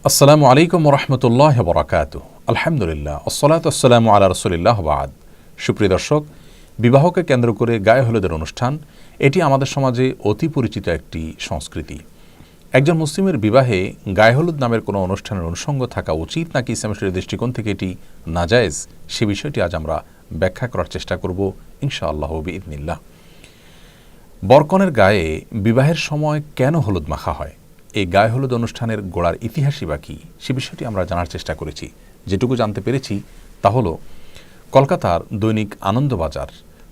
আসসালামু আলাইকুম রহমতুল্লাহ বরাকাতুহু। আলহামদুলিল্লাহ, আসসালাতু আসসালামু আলা রাসূলিল্লাহ বাদ। সুপ্রিয় দর্শক, বিবাহকে কেন্দ্র করে গায়ে হলুদের অনুষ্ঠান এটি আমাদের সমাজে অতি পরিচিত একটি সংস্কৃতি। একজন মুসলিমের বিবাহে গায়ে হলুদ নামের কোনো অনুষ্ঠানের অনুষঙ্গ থাকা উচিত নাকি ইসলামের দৃষ্টিকোণ থেকে এটি নাজায়েজ, সে বিষয়টি আজ আমরা ব্যাখ্যা করার চেষ্টা করব ইনশাআল্লাহ বিইذনিল্লাহ। বরকনের গায়ে বিবাহের সময় কেন হলুদ মাখা হয়, এই গায়ে হলুদ অনুষ্ঠানের গোড়ার ইতিহাসই বা কী, সে বিষয়টি আমরা জানার চেষ্টা করেছি। যেটুকু জানতে পেরেছি তা হলো, কলকাতার দৈনিক আনন্দবাজার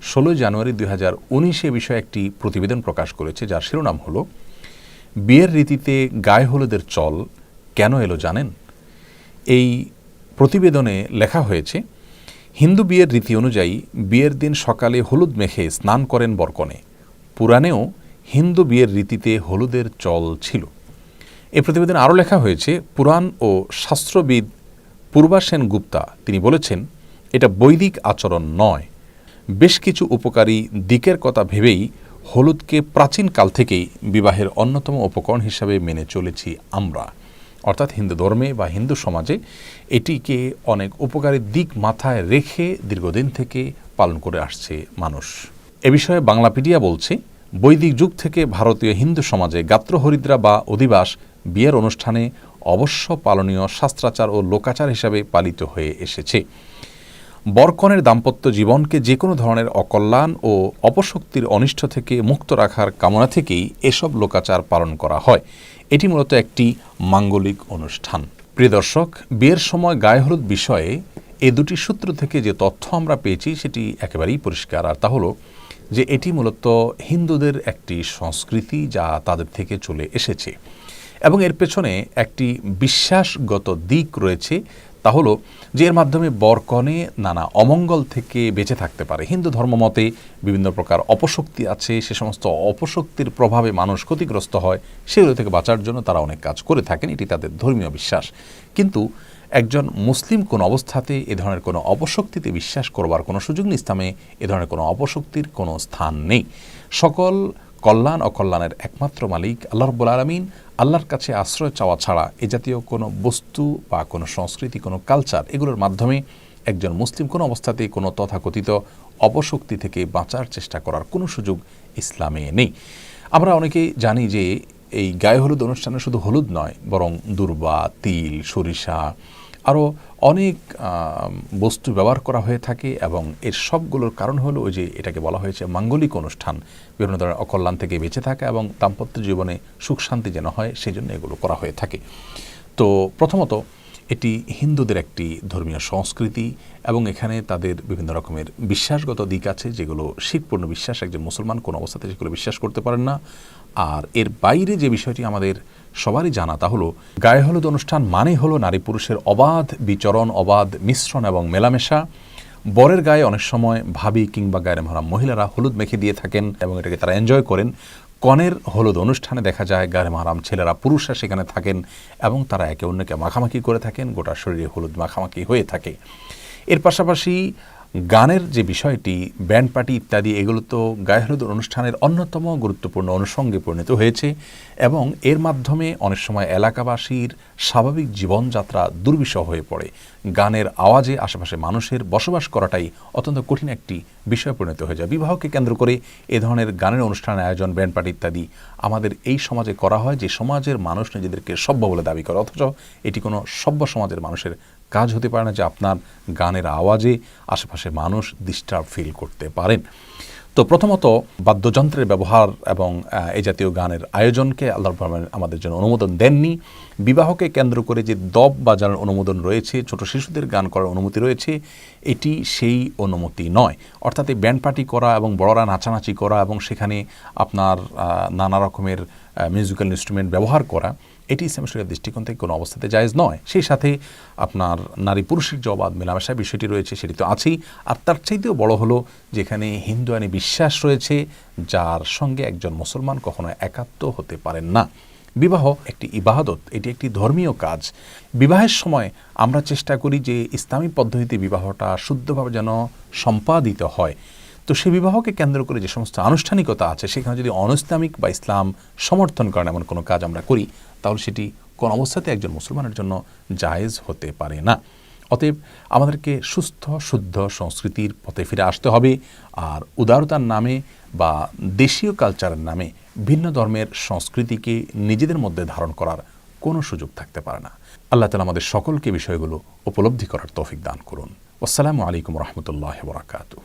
16 জানুয়ারি 2019 বিষয়ে একটি প্রতিবেদন প্রকাশ করেছে, যার শিরোনাম হলো বিয়ের রীতিতে গায়ে হলুদের চল কেন এলো জানেন। এই প্রতিবেদনে লেখা হয়েছে, হিন্দু বিয়ের রীতি অনুযায়ী বিয়ের দিন সকালে হলুদ মেখে স্নান করেন বরকনে। পুরাণেও হিন্দু বিয়ের রীতিতে হলুদের চল ছিল। এই প্রতিবেদনে আরও লেখা হয়েছে, পুরাণ ও শাস্ত্রবিদ পূর্বা সেন গুপ্তা তিনি বলেছেন, এটা বৈদিক আচরণ নয়। বেশ কিছু উপকারী দিকের কথা ভেবেই হলুদকে প্রাচীনকাল থেকেই বিবাহের অন্যতম উপকরণ হিসাবে মেনে চলেছি আমরা। অর্থাৎ হিন্দু ধর্মে বা হিন্দু সমাজে এটিকে অনেক উপকারী দিক মাথায় রেখে দীর্ঘদিন থেকে পালন করে আসছে মানুষ। এ বিষয়ে বাংলাপিডিয়া বলছে, বৈদিক যুগ থেকে ভারতীয় হিন্দু সমাজে গাত্রহরিদ্রা বা অধিবাস বিয়ের অনুষ্ঠানে অবশ্য পালনীয় শাস্ত্রাচার ও লোকাচার হিসাবে পালিত হয়ে এসেছে। বরকনের দাম্পত্য জীবনকে যে কোনো ধরনের অকল্যাণ ও অপশক্তির অনিষ্ট থেকে মুক্ত রাখার কামনা থেকেই এসব লোকাচার পালন করা হয়। এটি মূলত একটি মাঙ্গলিক অনুষ্ঠান। প্রিয় দর্শক, বিয়ের সময় গায়ে হলুদ বিষয়ে এ দুটি সূত্র থেকে যে তথ্য আমরা পেয়েছি সেটি একেবারেই পরিষ্কার, আর তা হলো যে এটি মূলত হিন্দুদের একটি সংস্কৃতি যা তাদের থেকে চলে এসেছে এবং এর পেছনে একটি বিশ্বাসগত দিক রয়েছে। তা হলো যে এর মাধ্যমে বরকনে নানা অমঙ্গল থেকে বেঁচে থাকতে পারে। হিন্দু ধর্মমতে বিভিন্ন প্রকার অপশক্তি আছে, সে সমস্ত অপশক্তির প্রভাবে মানুষ ক্ষতিগ্রস্ত হয়, সেগুলো থেকে বাঁচার জন্য তারা অনেক কাজ করে থাকেন, এটি তাদের ধর্মীয় বিশ্বাস। কিন্তু একজন মুসলিম কোন অবস্থাতে এ ধরনের কোনো অপশক্তিতে বিশ্বাস করবার কোনো সুযোগ নেই। ইসলামে এ ধরনের কোনো অপশক্তির কোনো স্থান নেই। সকল কল্যাণ অকল্যাণের একমাত্র মালিক আল্লাহ রাব্বুল আলামিন। আল্লাহর কাছে আশ্রয় চাওয়া ছাড়া এ জাতীয় কোনো বস্তু বা কোনো সংস্কৃতি, কোনো কালচার, এগুলোর মাধ্যমে একজন মুসলিম কোনো অবস্থাতেই কোনো তথাকথিত অপশক্তি থেকে বাঁচার চেষ্টা করার কোনো সুযোগ ইসলামে নেই। আমরা অনেকেই জানি যে এই গায়ে হলুদ অনুষ্ঠানে শুধু হলুদ নয়, বরং দূর্বা, তিল, সরিষা, আরও অনেক বস্তু ব্যবহার করা হয়ে থাকে এবং এর সবগুলোর কারণ হলো ওই যে এটাকে বলা হয়েছে মাঙ্গলিক অনুষ্ঠান, বিভিন্ন ধরনের অকল্যাণ থেকে বেঁচে থাকা এবং দাম্পত্য জীবনে সুখ শান্তি যেন হয় সেই জন্য এগুলো করা হয়ে থাকে। তো প্রথমত এটি হিন্দুদের একটি ধর্মীয় সংস্কৃতি এবং এখানে তাদের বিভিন্ন রকমের বিশ্বাসগত দিক আছে যেগুলো শিরকপূর্ণ বিশ্বাস। একজন মুসলমান কোনো অবস্থাতে সেগুলো বিশ্বাস করতে পারেন না। আর এর বাইরে যে বিষয়টি আমাদের সবারই জানা, তা হলো গায়ে হলুদ অনুষ্ঠান মানে হলো নারী পুরুষের অবাধ বিচরণ, অবাধ মিশ্রণ এবং মেলামেশা। বরের গায়ে অনেক সময় ভাবি কিংবা গায়ের মহারাম মহিলারা হলুদ মেখে দিয়ে থাকেন এবং এটাকে তারা এনজয় করেন। কনের হলুদ অনুষ্ঠানে দেখা যায় গায়ে মহারাম ছেলেরা, পুরুষরা সেখানে থাকেন এবং তারা একে অন্যকে মাখামাখি করে থাকেন, গোটা শরীরে হলুদ মাখামাখি হয়ে থাকে। এর পাশাপাশি গানের যে বিষয়টি, ব্যান্ড পার্টি ইত্যাদি, এগুলো তো গায়ে হলুদ অনুষ্ঠানের অন্যতম গুরুত্বপূর্ণ অনুষঙ্গে পরিণত হয়েছে এবং এর মাধ্যমে অনেক সময় এলাকাবাসীর স্বাভাবিক জীবনযাত্রা দুর্বিষহ হয়ে পড়ে। গানের আওয়াজে আশেপাশে মানুষের বসবাস করাটাই অত্যন্ত কঠিন একটি বিষয় পরিণত হয়ে যায়। বিবাহকে কেন্দ্র করে এ ধরনের গানের অনুষ্ঠানের আয়োজন, ব্যান্ড পার্টি ইত্যাদি আমাদের এই সমাজে করা হয়, যে সমাজের মানুষ নিজেদেরকে সভ্য বলে দাবি করে, অথচ এটি কোনো সভ্য সমাজের মানুষের কাজ হতে পারে না যে আপনার গানের আওয়াজে আশেপাশে মানুষ ডিস্টার্ব ফিল করতে পারেন। তো প্রথমত বাদ্যযন্ত্রের ব্যবহার এবং এই জাতীয় গানের আয়োজনকে আল্লাহ আমাদের জন্য অনুমোদন দেননি। বিবাহকে কেন্দ্র করে যে দব বাজানোর অনুমোদন রয়েছে, ছোট শিশুদের গান করার অনুমতি রয়েছে, এটি সেই অনুমতি নয়। অর্থাৎ এই ব্যান্ড পার্টি করা এবং বড়রা নাচানাচি করা এবং সেখানে আপনার নানা রকমের মিউজিক্যাল ইনস্ট্রুমেন্ট ব্যবহার করা, এটি ইসলামের শরীয়তের দৃষ্টিকোণ থেকে কোনো অবস্থাতে জায়েজ নয়। সেই সাথে আপনার নারী পুরুষের যে অবাধ মেলামেশার বিষয়টি রয়েছে সেটি তো আছেই, আর তার চাইতেও বড় হলো যেখানে হিন্দু আইনি বিশ্বাস রয়েছে যার সঙ্গে একজন মুসলমান কখনো একাত্ম হতে পারেন না। বিবাহ একটি ইবাদত, এটি একটি ধর্মীয় কাজ। বিবাহের সময় আমরা চেষ্টা করি যে ইসলামী পদ্ধতিতে বিবাহটা শুদ্ধভাবে যেন সম্পাদিত হয়। তো সেই বিবাহকে কেন্দ্র করে যে সমস্ত আনুষ্ঠানিকতা আছে, সেখানে যদি অনইসলামিক বা ইসলাম সমর্থন করেন এমন কোনো কাজ আমরা করি, তাহলে সেটি কোন অবস্থাতে একজন মুসলমানের জন্য জায়েজ হতে পারে না। অতএব আমাদেরকে সুস্থ শুদ্ধ সংস্কৃতির পথে ফিরে আসতে হবে। আর উদারতার নামে বা দেশীয় কালচারের নামে ভিন্ন ধর্মের সংস্কৃতিকে নিজেদের মধ্যে ধারণ করার কোনো সুযোগ থাকতে পারে না। আল্লাহ তাআলা আমাদের সকলকে বিষয়গুলো উপলব্ধি করার তৌফিক দান করুন। আসসালামু আলাইকুম রহমতুল্লাহ ওয়া বারাকাতুহু।